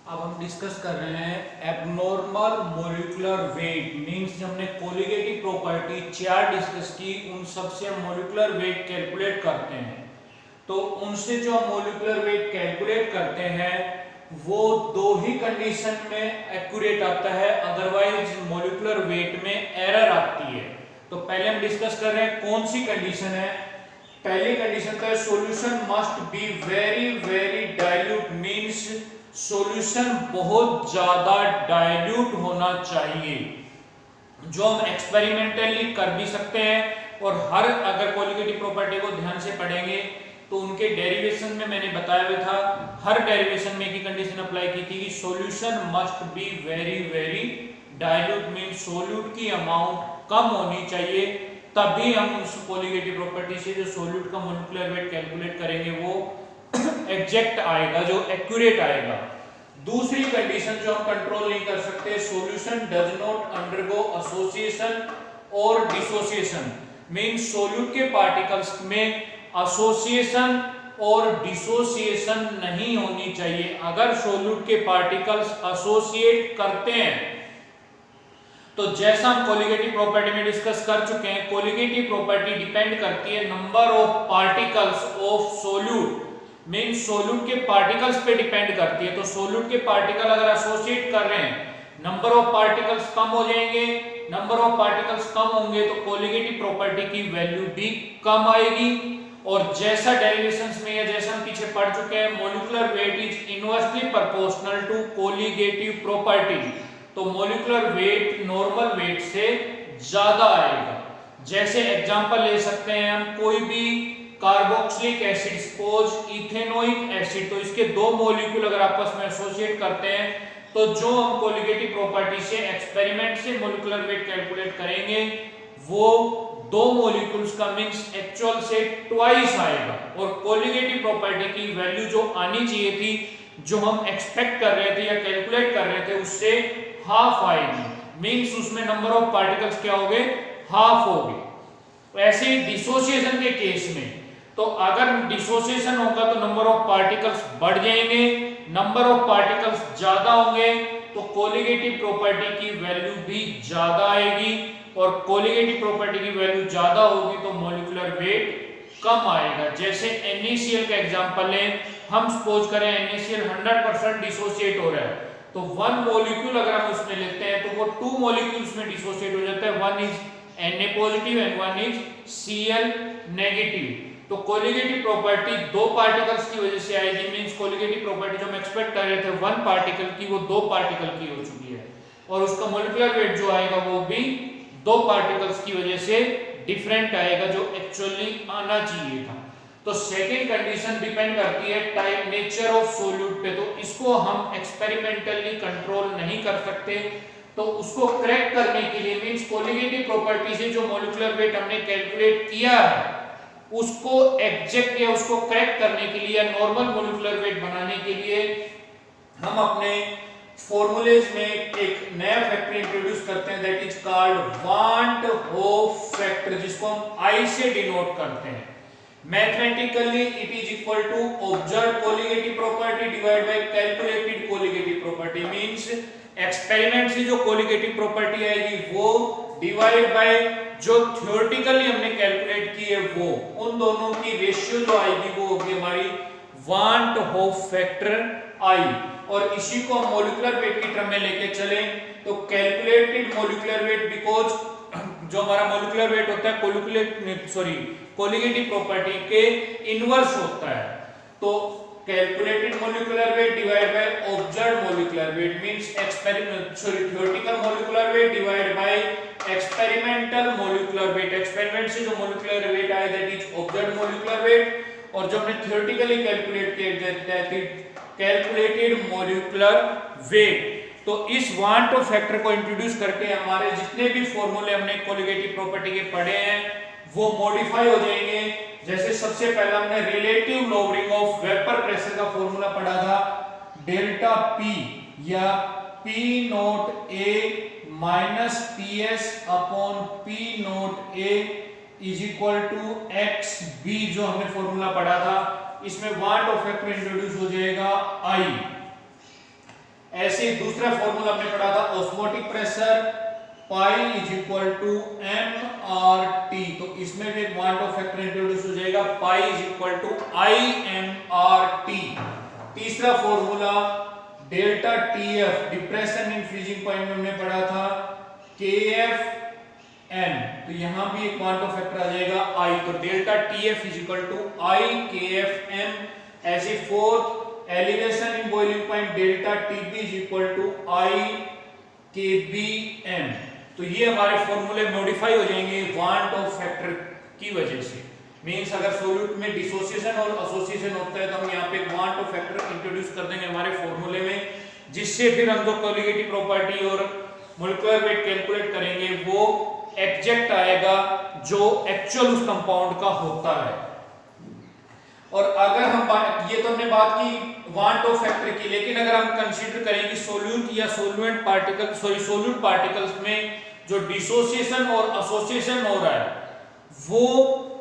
अब हम डिस्कस कर रहे हैं एबनॉर्मल मॉलिक्यूलर वेट मींस हमने कोलिगेटिव प्रॉपर्टी चार डिस्कस की, उन सबसे हम मॉलिक्यूलर वेट कैलकुलेट करते हैं। तो उनसे जो हम मॉलिक्यूलर वेट कैलकुलेट करते हैं वो दो ही कंडीशन में एक्यूरेट आता है, अदरवाइज मॉलिक्यूलर वेट में एरर आती है। तो पहले हम डिस्कस कर रहे हैं कौन सी कंडीशन है। पहली कंडीशन का solution must be very very dilute means solution बहुत ज्यादा डाइल्यूट होना चाहिए, जो हम एक्सपेरिमेंटली कर भी सकते हैं। और हर अगर कोलिगेटिव प्रॉपर्टी को ध्यान से पढ़ेंगे तो उनके डेरिवेशन में मैंने बताया हुआ था, हर डेरिवेशन में एक कंडीशन अप्लाई की थी कि solution must be very very dilute means solute की अमाउंट कम होनी चाहिए, तभी हम उस कोलिगेटिव प्रॉपर्टी से जो सॉल्यूट का मॉलिक्यूलर वेट कैलकुलेट करेंगे वो एग्जैक्ट आएगा, जो एक्यूरेट आएगा। दूसरी कंडीशन जो हम कंट्रोल नहीं कर सकते, solution does not undergo association और डिसोसिएशन मींस सॉल्यूट के पार्टिकल्स में एसोसिएशन और डिसोसिएशन नहीं होनी चाहिए। अगर सॉल्यूट के पार्टिकल्स एसोसिएट करते हैं तो जैसा हम कोलिगेटिव प्रॉपर्टी में डिस्कस कर चुके हैं, कोलिगेटिव प्रॉपर्टी डिपेंड करती है number of particles of solute means solute के पार्टिकल्स पे डिपेंड करती है। तो सॉल्यूट के पार्टिकल अगर एसोसिएट कर रहे हैं, नंबर ऑफ पार्टिकल्स कम हो जाएंगे, नंबर ऑफ पार्टिकल्स कम होंगे तो कोलिगेटिव प्रॉपर्टी की वैल्यू भी कम आएगी। और जैसा डेरिवेशंस में या जैसा हम पीछे पढ़ चुके हैं, molecular weight is inversely proportional to colligative property, तो मॉलिक्यूलर वेट नॉर्मल वेट से ज्यादा आएगा। जैसे एग्जांपल ले सकते हैं हम, कोई भी carboxylic acid suppose ethanoic acid, तो इसके दो मॉलिक्यूल अगर आपस में एसोसिएट करते हैं तो जो हम कोलिगेटिव प्रॉपर्टी से एक्सपेरिमेंट से मॉलिक्यूलर वेट कैलकुलेट करेंगे वो दो मॉलिक्यूल्स का मिक्स एक्चुअल से ट्वाइस आएगा। और कोलिगेटिव प्रॉपर्टी की वैल्यू जो आनी चाहिए थी, जो हम एक्सपेक्ट कर रहे थे या कैलकुलेट कर रहे थे, उससे हाफ आएगी मींस उसमें नंबर ऑफ पार्टिकल्स क्या हो गए, हाफ हो गए। ऐसे ही डिसोसिएशन के केस में, तो अगर डिसोसिएशन होगा तो नंबर ऑफ पार्टिकल्स बढ़ जाएंगे, नंबर ऑफ पार्टिकल्स ज्यादा होंगे तो कोलिगेटिव प्रॉपर्टी की वैल्यू भी ज्यादा आएगी, और कोलिगेटिव प्रॉपर्टी की वैल्यू ज्यादा होगी तो मॉलिक्यूलर वेट कम आएगा। जैसे NaCl का एग्जांपल लें, हम सपोज करें NaCl 100% डिसोसिएट हो रहा है, तो वन मॉलिक्यूल अगर हम उसमें लेते हैं तो वो टू मॉलिक्यूल्स में डिसोसिएट हो जाता है, one is Na positive and one is Cl negative. तो कोलिगेटिव प्रॉपर्टी दो पार्टिकल्स की वजह से आएगी मींस कोलिगेटिव प्रॉपर्टी जो हम एक्सपेक्ट कर रहे थे वन पार्टिकल की, वो दो पार्टिकल की हो चुकी है, और उसका मॉलिक्यूलर वेट जो आएगा वो भी दो पार्टिकल्स की वजह से डिफरेंट आएगा, जो एक्चुअली आना चाहिए था। तो सेकेंड कंडीशन डिपेंड करती है टाइम नेचर ऑफ सॉल्यूट पे, तो इसको हम एक्सपेरिमेंटली कंट्रोल नहीं कर सकते। तो उसको करेक्ट करने के लिए मींस कोलिगेटिव प्रॉपर्टी से जो मॉलिक्यूलर वेट हमने कैलकुलेट किया है उसको एग्जैक्ट या उसको करेक्ट करने के लिए, नॉर्मल मॉलिक्यूलर वेट बनाने के लिए हम अपने फॉर्मूलेज में एक नया फैक्टर इंट्रोड्यूस करते हैं, that is called van't Hoff factor, जिसको हम I से डिनोट करते हैं। Mathematically it is equal to observe colligative property divide by calculated colligative property means experiment से जो कोलिगेटिव प्रॉपर्टी आएगी वो डिवाइड बाय जो थ्योरेटिकली हमने कैलकुलेट की है वो, उन दोनों की रेशियो जो आएगी वो होगी हमारी वांट होफ फैक्टर I। और इसी को हम मॉलिक्यूलर वेट की टर्म में लेके चले तो कैलकुलेटेड मॉलिक्यूलर वेट, बिकॉज जो हमारा मॉलिक्यूलर वेट होता है कोलिगेटिव प्रॉपर्टी के इनवर्स होता है, तो calculated molecular weight divide by observed molecular weight means theoretical molecular weight divide by experimental molecular weight. Experiment से जो मॉलिक्यूलर वेट आए that is observed molecular weight, और जो हमने थ्योरेटिकली कैलकुलेट किया that is calculated molecular weight. तो इस want Hoff factor को इंट्रोड्यूस करके हमारे जितने भी फॉर्मूले हमने कोलिगेटिव प्रॉपर्टी के पढ़े हैं वो मॉडिफाई हो जाएंगे। जैसे सबसे पहला हमने relative lowering of vapour pressure का फॉर्मूला पढ़ा था, डेल्टा P या P naught A minus PS upon P naught A is equal to XB, जो हमने फॉर्मूला पढ़ा था, इसमें वांट ऑफ फैक्टर इंट्रोड्यूस हो जाएगा I। ऐसे दूसरा फॉर्मूला हमने पढ़ा था osmotic pressure pi is equal to M R T, तो इसमें भी एक वांट ऑफ फैक्टर इंट्रोड्यूस हो जाएगा, pi is equal to I M R T. तीसरा formula delta T F, depression in freezing point में हमने पढ़ा था के एफ एन, तो यहां भी एक वांट ऑफ फैक्टर आ जाएगा आई, तो delta T F is equal to I K F N. ऐसे fourth elevation in boiling point delta T B is equal to I K B N. तो ये हमारे फॉर्मूले मॉडिफाई हो जाएंगे वांट ऑफ फैक्टर की वजह से। मींस अगर सॉल्यूट में डिसोसिएशन और एसोसिएशन होता है तो हम यहाँ पे वांट ऑफ फैक्टर इंट्रोड्यूस कर देंगे हमारे फॉर्मूले में, जिससे फिर हम जो कोलिगेटिव प्रॉपर्टी और मोलेकुलर वेट कैलकुलेट करेंगे वो एग्जैक्ट आएगा जो एक्चुअल उस कंपाउंड का होता है। और अगर हम ये तो हमने बात की वांट ऑफ फैक्टर की, लेकिन अगर हम कंसीडर करें कि सोल्यूट या सोल्यूएंट पार्टिकल सोल्यूट पार्टिकल्स में जो डिसोसिएशन और एसोसिएशन हो रहा है वो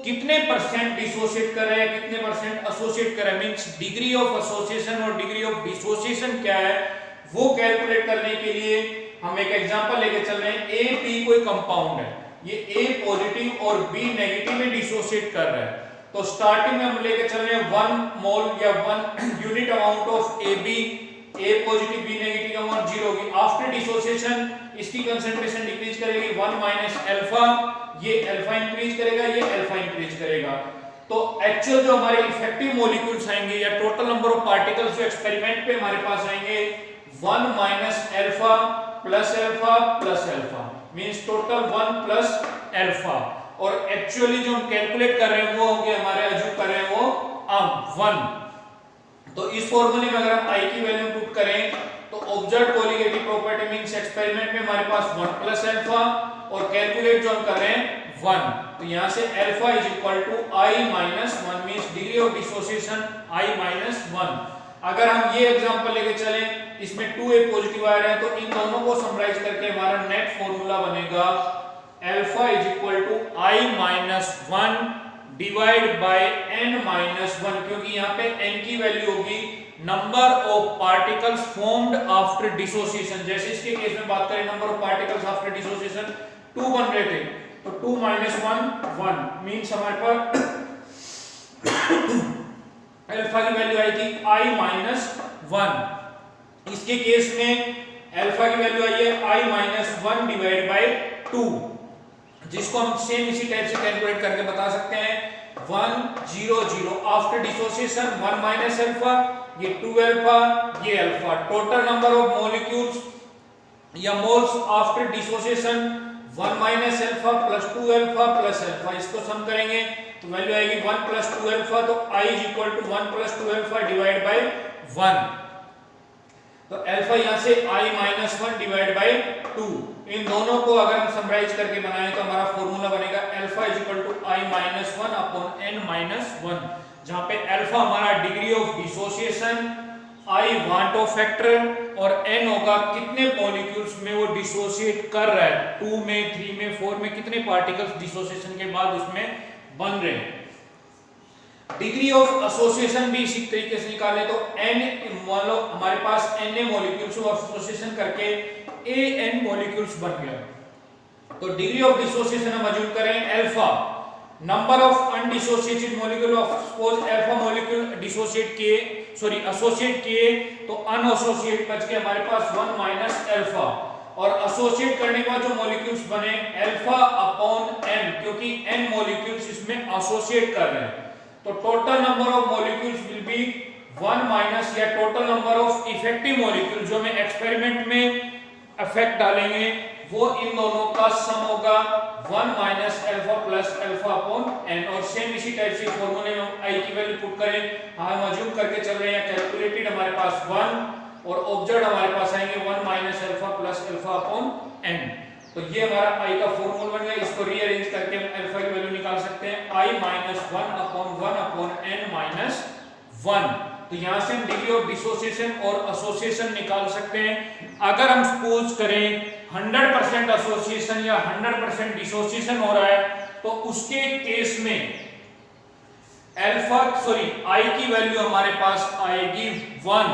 कितने परसेंट डिसोसिएट कर रहा है, कितने परसेंट एसोसिएट कर रहा है, मींस डिग्री ऑफ एसोसिएशन और डिग्री ऑफ डिसोसिएशन क्या है, वो कैलकुलेट करने के लिए हम एक एग्जांपल लेके चल रहे हैं। ए पी कोई कंपाउंड है, ये ए पॉजिटिव और बी नेगेटिव में डिसोसिएट कर रहा है, तो स्टार्टिंग में हम लेके चल रहे हैं 1 मोल या 1 unit amount of A B, A positive B negative का अमाउंट 0 होगी। आफ्टर डिसोसिएशन इसकी कंसंट्रेशन डिक्रीज करेगी 1 माइनस अल्फा, ये अल्फा इंक्रीज करेगा, ये अल्फा इंक्रीज करेगा। तो एक्चुअल जो हमारे इफेक्टिव मॉलिक्यूल्स आएंगे या टोटल नंबर ऑफ पार्टिकल्स जो एक्सपेरिमेंट पे हमारे पास आएंगे 1 minus alpha plus alpha plus alpha, means total 1 plus alpha. और एक्चुअली जो हम कैलकुलेट कर रहे हैं वो होंगे हमारे अज्यूम कर रहे हैं वो 1। तो इस फॉर्मूले में अगर हम आई की वैल्यू पुट करें तो observe colligative property means experiment में हमारे पास 1 प्लस अल्फा और कैलकुलेट जो हम कर रहे हैं 1, तो यहां से alpha is equal to I minus 1 means degree of dissociation I minus 1। अगर हम ये एग्जांपल लेके चलें, इसमें 2a पॉजिटिव आ रहे हैं, तो इन दोनों को समराइज करके हमारा नेट फॉर्मूला बनेगा alpha is equal to I minus 1 divide by n minus 1, क्योंकि यहाँ पे n की वैल्यू होगी number of particles formed after dissociation. जैसे इसके केस में बात करें number of particles after dissociation 2 बन रहे थे, तो 2 माइनस 1 मींस हमारे पास अल्फा की वैल्यू आई थी i माइनस 1। इसके केस में अल्फा की वैल्यू आई है i माइनस 1 डिवाइड बाय 2, जिसको हम सेम इसी टाइप से कैलकुलेट करके बता सकते हैं 1 0 0 आफ्टर डिसोसिएशन 1 माइनस अल्फा, ये 2 अल्फा, ये alpha. Total number of molecules या moles after dissociation 1 minus alpha plus 2 alpha plus alpha, इसको सम करेंगे तो वैल्यू आएगी 1 प्लस 2 अल्फा, तो i is equal to 1 plus 2 alpha divide by 1, तो alpha यहां से i माइनस 1 डिवाइड बाय 2। इन दोनों को अगर हम समराइज करके बनाएं तो हमारा फॉर्मूला बनेगा alpha is equal to i minus 1 upon n minus 1, जहां पे अल्फा हमारा degree of dissociation, i van't Hoff factor और n होगा कितने मॉलिक्यूल्स में वो डिसोसिएट कर रहा है, 2 में 3 में 4 में कितने पार्टिकल्स डिसोसिएशन के बाद उसमें बन रहे हैं। डिग्री ऑफ एसोसिएशन भी इसी तरीके से निकाले तो n मान लो हमारे पास n मॉलिक्यूल्स को एसोसिएशन करके an मॉलिक्यूल्स बन गया, तो डिग्री ऑफ डिसोसिएशन हम अज्यूम करें alpha, number of undissociated molecule of suppose alpha molecule dissociate किए एसोसिएट किए, तो अनएसोसिएट बच के हमारे पास 1 माइनस अल्फा, और एसोसिएट करने के बाद जो मॉलिक्यूल्स बने अल्फा अपॉन n, क्योंकि n मॉलिक्यूल्स इसमें एसोसिएट कर रहे हैं, तो total number of molecules will be 1 minus या total number of effective molecule जो हमें एक्सपेरिमेंट में इफेक्ट डालेंगे वो इन दोनों का सम होगा 1 minus alpha plus alpha upon n। और सेम इसी टाइप से फॉर्मूले में i की वैल्यू पुट करें, हम अज्यूम करके चल रहे हैं कैलकुलेटेड हमारे पास 1 और ऑब्जर्व हमारे पास आएंगे 1 minus alpha plus alpha upon n, तो ये हमारा i का फॉर्मूला बन गया। इसको रीअरेंज करके हम अल्फा की वैल्यू निकाल सकते हैं i minus 1 upon n minus 1, तो यहां से हम डिग्री ऑफ डिसोसिएशन और एसोसिएशन निकाल सकते हैं। अगर हम सपोज करें 100% एसोसिएशन या 100% डिसोसिएशन हो रहा है तो उसके केस में i की वैल्यू हमारे पास आएगी 1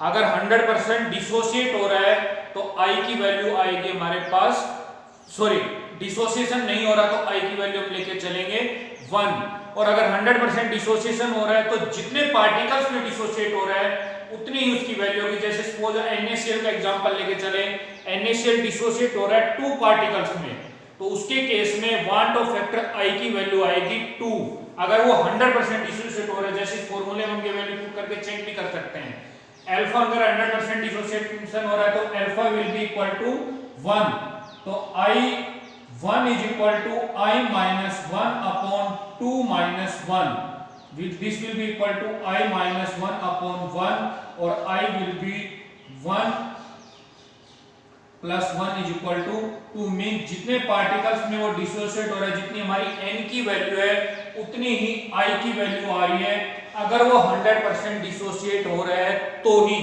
अगर 100% डिसोसिएट हो रहा है तो I की वैल्यू आएगी हमारे पास, सॉरी डिसोसिएशन नहीं हो रहा तो I की वैल्यू हम लेके चलेंगे 1। और अगर 100% डिसोसिएशन हो रहा है तो जितने पार्टिकल्स में डिसोसिएट हो रहा है उतनी ही उसकी वैल्यू होगी। जैसे सपोज NaCl का एग्जांपल लेके चले, NaCl डिसोसिएट हो रहा है 2 पार्टिकल्स में, तो उसके केस में वांट ऑफ फैक्टर I की वैल्यू आएगी 2। अगर वो 100% डिसोसिएट हो रहा है, जैसे फॉर्मूले में हम ये वैल्यू पुट करके चेक भी कर सकते हैं, अल्फा अगर 100% डिसोसिएशन हो रहा है तो alpha will be equal to 1, तो I1 is equal to I minus 1 upon 2 minus 1, this will be equal to I minus 1 upon 1 और I will be 1 plus 1 is equal to 2। Mean जितने particles में वो dissociate हो रहा है, जितनी हमारी n की वैल्यू है उतनी ही I की वैल्यू आ रही है। अगर वो 100% डिसोसिएट हो रहा है तो ही,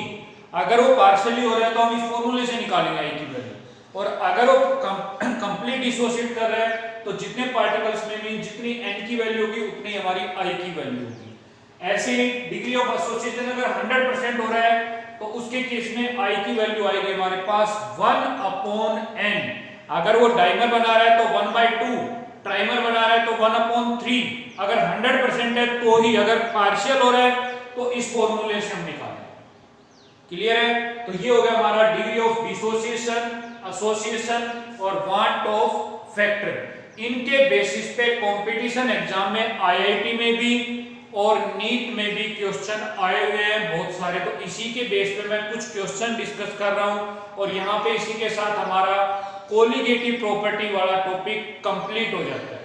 अगर वो पार्शियली हो रहा है तो हम इस फॉर्मूले से निकालेंगे I की वैल्यू, और अगर वो कंप्लीट डिसोसिएट कर रहा है तो जितने पार्टिकल्स में मीन जितनी n की वैल्यू होगी उतनी हमारी I की वैल्यू होगी। ऐसे ही डिग्री ऑफ एसोसिएशन अगर 100% हो रहा है तो उसके केस में I की वैल्यू आएगी हमारे पास 1 अपॉन n। अगर वो डाइमर बना रहा है तो 1/2, ट्राइमर बना रहा है तो 1/3। अगर 100% है तो ही, अगर पार्शियल हो रहा है तो इस फॉर्मूले से हम निकालें। क्लियर है? तो ये हो गया हमारा डिग्री ऑफ डिसोसिएशन, एसोसिएशन और वांट ऑफ फैक्टर। इनके बेसिस पे कंपटीशन एग्जाम में IIT में भी और नीट में भी क्वेश्चन आए हुए हैं बहुत सारे, तो इसी के बेस पे मैं कुछ क्वेश्चन डिस्कस कर रहा हूं और यहाँ पे इसी के साथ हमारा कोलिगेटिव प्रॉपर्टी वाला टॉपिक कंप्लीट हो जाता है।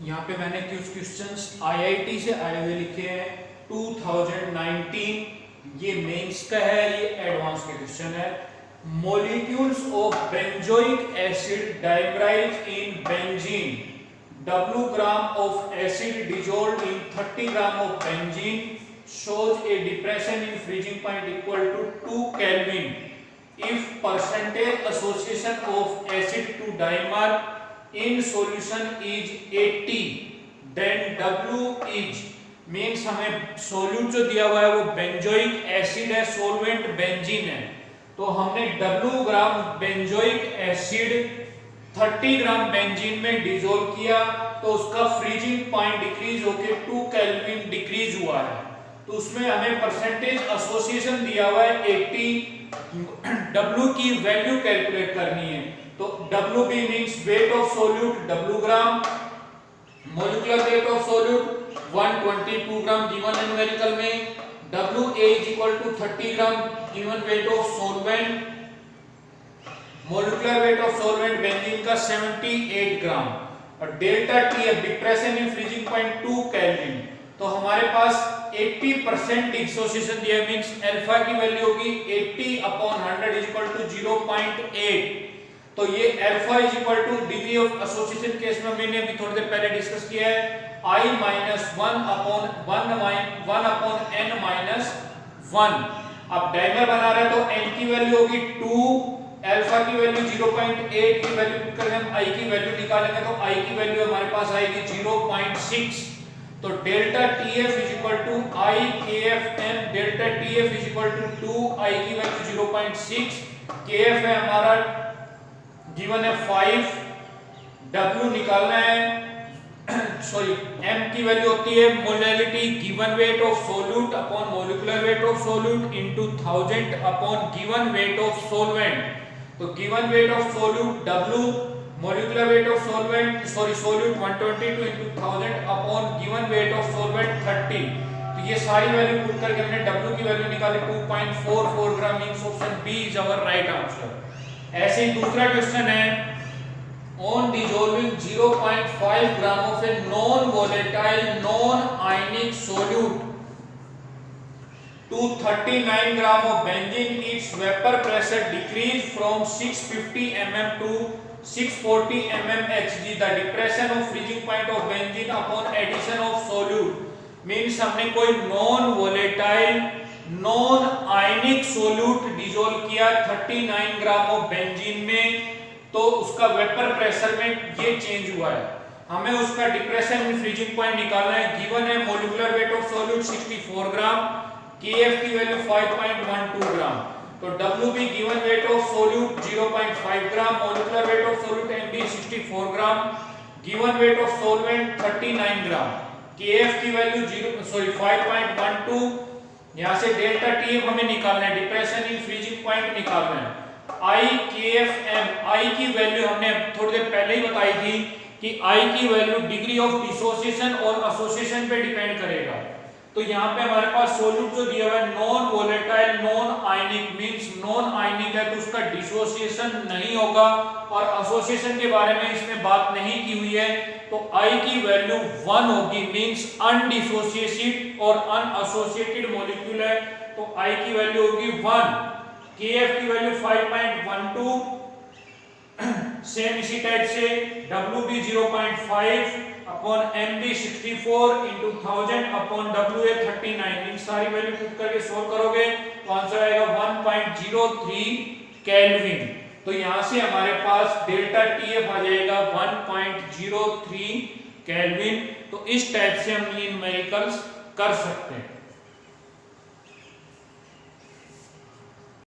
यहाँ पे मैंने कुछ क्वेश्चंस IIT से आए हुए लिखे हैं 2019, ये मेंस का है, ये एडवांस का क्वेश्चन है। Molecules of benzoic acid dimerized in benzene, W gram of acid dissolved in 30 gram of benzene shows a depression in freezing point equal to 2 Kelvin if percentage association of acid to dimer in solution is 80, then W is, means हमें solute जो दिया हुआ है वो benzoic acid है, solvent benzene है, तो हमने W ग्राम बेंजोइक एसिड 30 ग्राम बेंजीन में डिसोल्व किया तो उसका फ्रीजिंग पॉइंट डिक्रीज होके 2 केल्विन डिक्रीज हुआ है। तो उसमें हमें परसेंटेज एसोसिएशन दिया हुआ है 80, W की वैल्यू कैलकुलेट करनी है। तो WB means wait of solute W gram, molecular weight of solute 122 gram given है न्यूमेरिकल में, WA is equal to 30 gram given weight of solvent, molecular weight of solvent benzene का 78 ग्राम, और delta TF depression in freezing point 2 kelvin. तो हमारे पास 80% dissociation दिया means alpha की value होगी 80 upon 100 is equal to 0.8। तो ये alpha is equal two degree of association case में मैंने अभी थोड़ी देर पहले डिस्कस किया है I minus 1 upon n minus 1। अब डाइमर बना रहा है तो n की वैल्यू होगी 2, अल्फा की वैल्यू 0.8 की वैल्यू पुट करके हम I की वैल्यू निकालेंगे तो I की वैल्यू हमारे पास आएगी 0.6। तो delta TF is equal to I KFM, delta TF is equal to 2, I की वैल्यू 0.6, KF है हमारा गिवन है 5, W निकालना है, सॉरी m की वैल्यू होती है molality given weight of solute upon molecular weight of solute into 1000 upon given weight of solvent. तो given weight of solute W, molecular weight of solvent sorry solute 122 into 1000 upon given weight of solvent 30। तो ये सारी value put करके हमने W की value निकाली 2.44 gram, means option B is our right answer. ऐसे ही दूसरा क्वेश्चन है, on dissolving 0.5 gram of a non-volatile non-ionic solute to 39 gram of benzene, its vapor pressure decreased from 650 mm to 640 mm Hg. The depression of freezing point of benzene upon addition of solute means हमने कोई non-volatile non-ionic solute dissolve किया 39 gram of benzene में, तो उसका vapour pressure में ये change हुआ है। हमें उसका डिप्रेशन इन फ्रीजिंग पॉइंट निकालना है। गिवन है molecular weight of solute 64 gram, Kf की वैल्यू 5.12 ग्राम। तो Wb given weight of solute 0.5 gram, molecular weight of solute Mb 64 gram, given weight of solvent 39 gram, Kf की वैल्यू 5.12। यहां से delta Tf हमें निकालना है, डिप्रेशन इन फ्रीजिंग पॉइंट निकालना है। I KFM, I की वैल्यू हमने थोड़ी देर पहले ही बताई थी कि I की वैल्यू डिग्री ऑफ डिसोसिएशन और एसोसिएशन पे डिपेंड करेगा। तो यहाँ पे हमारे पास सोल्यूट जो दिया हुआ है non volatile non ionic, means non ionic है तो उसका डिसोसिएशन नहीं होगा और एसोसिएशन के बारे में इसमें बात नहीं की हुई है। तो I की वैल्यू 1 होगी, मींस अनडिसोसिएटेड और अनएसोसिएटेड मॉलिक्यूल है तो I की वैल्यू होगी 1। Kf की वैल्यू 5.12, सेम इसी टाइप से Wb 0.5 upon Mb 64 into 1000 upon Wa 39। इन सारी वैल्यू पुट करके सोल्व करोगे तो आंसर आएगा 1.03 केल्विन। तो यहां से हमारे पास डेल्टा Tf आ जाएगा 1.03 केल्विन। तो इस टाइप से हम न्यूमेरिकल्स कर सकते हैं।